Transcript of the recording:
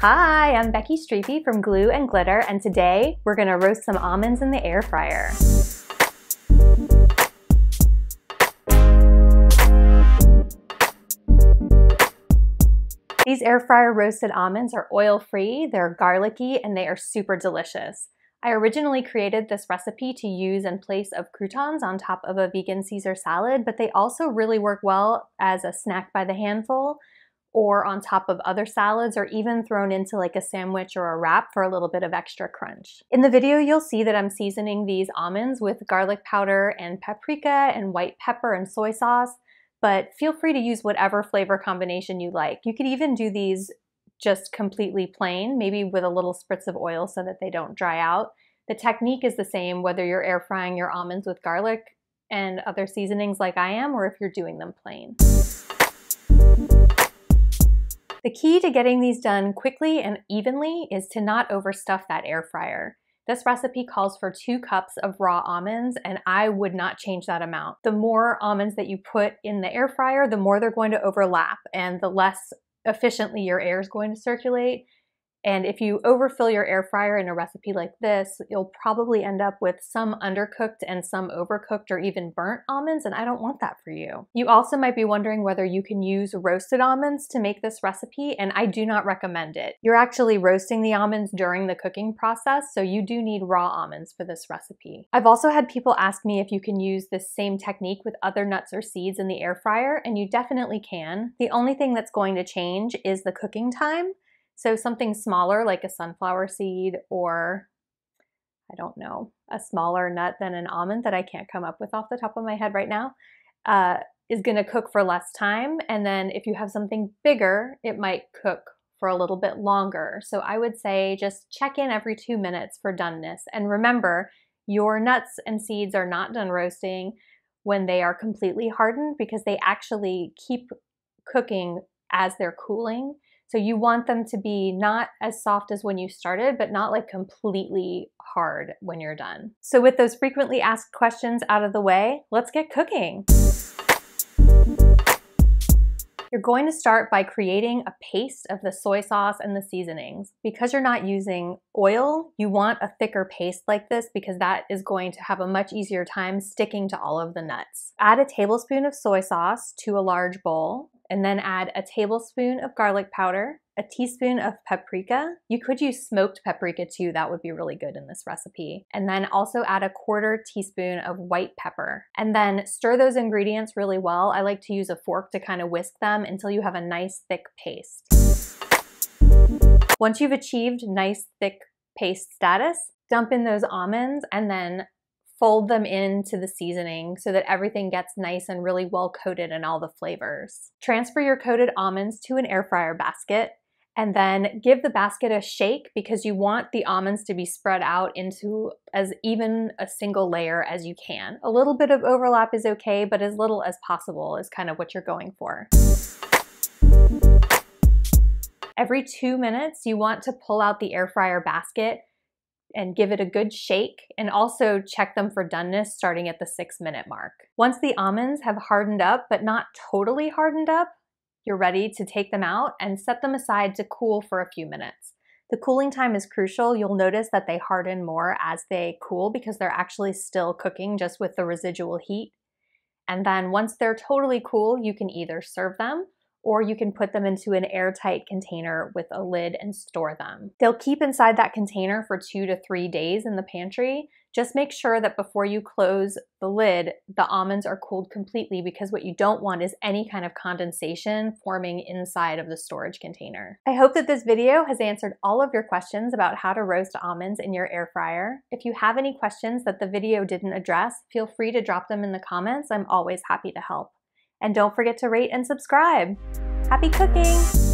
Hi, I'm Becky Streepy from Glue and Glitter, and today we're gonna roast some almonds in the air fryer. These air fryer roasted almonds are oil-free, they're garlicky, and they are super delicious. I originally created this recipe to use in place of croutons on top of a vegan Caesar salad, but they also really work well as a snack by the handful, or on top of other salads, or even thrown into like a sandwich or a wrap for a little bit of extra crunch. In the video, you'll see that I'm seasoning these almonds with garlic powder and paprika and white pepper and soy sauce, but feel free to use whatever flavor combination you like. You could even do these just completely plain, maybe with a little spritz of oil so that they don't dry out. The technique is the same whether you're air frying your almonds with garlic and other seasonings like I am, or if you're doing them plain. The key to getting these done quickly and evenly is to not overstuff that air fryer. This recipe calls for 2 cups of raw almonds, and I would not change that amount. The more almonds that you put in the air fryer, the more they're going to overlap and the less efficiently your air is going to circulate. And if you overfill your air fryer in a recipe like this, you'll probably end up with some undercooked and some overcooked or even burnt almonds, and I don't want that for you. You also might be wondering whether you can use roasted almonds to make this recipe, and I do not recommend it. You're actually roasting the almonds during the cooking process, so you do need raw almonds for this recipe. I've also had people ask me if you can use this same technique with other nuts or seeds in the air fryer, and you definitely can. The only thing that's going to change is the cooking time. So something smaller like a sunflower seed, or I don't know, a smaller nut than an almond that I can't come up with off the top of my head right now, is gonna cook for less time. And then if you have something bigger, it might cook for a little bit longer. So I would say just check in every 2 minutes for doneness. And remember, your nuts and seeds are not done roasting when they are completely hardened, because they actually keep cooking as they're cooling. So you want them to be not as soft as when you started, but not like completely hard when you're done. So with those frequently asked questions out of the way, let's get cooking. You're going to start by creating a paste of the soy sauce and the seasonings. Because you're not using oil, you want a thicker paste like this because that is going to have a much easier time sticking to all of the nuts. Add a tablespoon of soy sauce to a large bowl, and then add a tablespoon of garlic powder, a teaspoon of paprika. You could use smoked paprika too, that would be really good in this recipe. And then also add a 1/4 teaspoon of white pepper. And then stir those ingredients really well. I like to use a fork to kind of whisk them until you have a nice thick paste. Once you've achieved nice thick paste status, dump in those almonds and then fold them into the seasoning so that everything gets nice and really well coated in all the flavors. Transfer your coated almonds to an air fryer basket and then give the basket a shake because you want the almonds to be spread out into as even a single layer as you can. A little bit of overlap is okay, but as little as possible is kind of what you're going for. Every 2 minutes, you want to pull out the air fryer basket and give it a good shake, and also check them for doneness starting at the 6-minute mark. Once the almonds have hardened up, but not totally hardened up, you're ready to take them out and set them aside to cool for a few minutes. The cooling time is crucial. You'll notice that they harden more as they cool because they're actually still cooking just with the residual heat. And then once they're totally cool, you can either serve them or you can put them into an airtight container with a lid and store them. They'll keep inside that container for 2 to 3 days in the pantry. Just make sure that before you close the lid, the almonds are cooled completely, because what you don't want is any kind of condensation forming inside of the storage container. I hope that this video has answered all of your questions about how to roast almonds in your air fryer. If you have any questions that the video didn't address, feel free to drop them in the comments. I'm always happy to help. And don't forget to rate and subscribe. Happy cooking!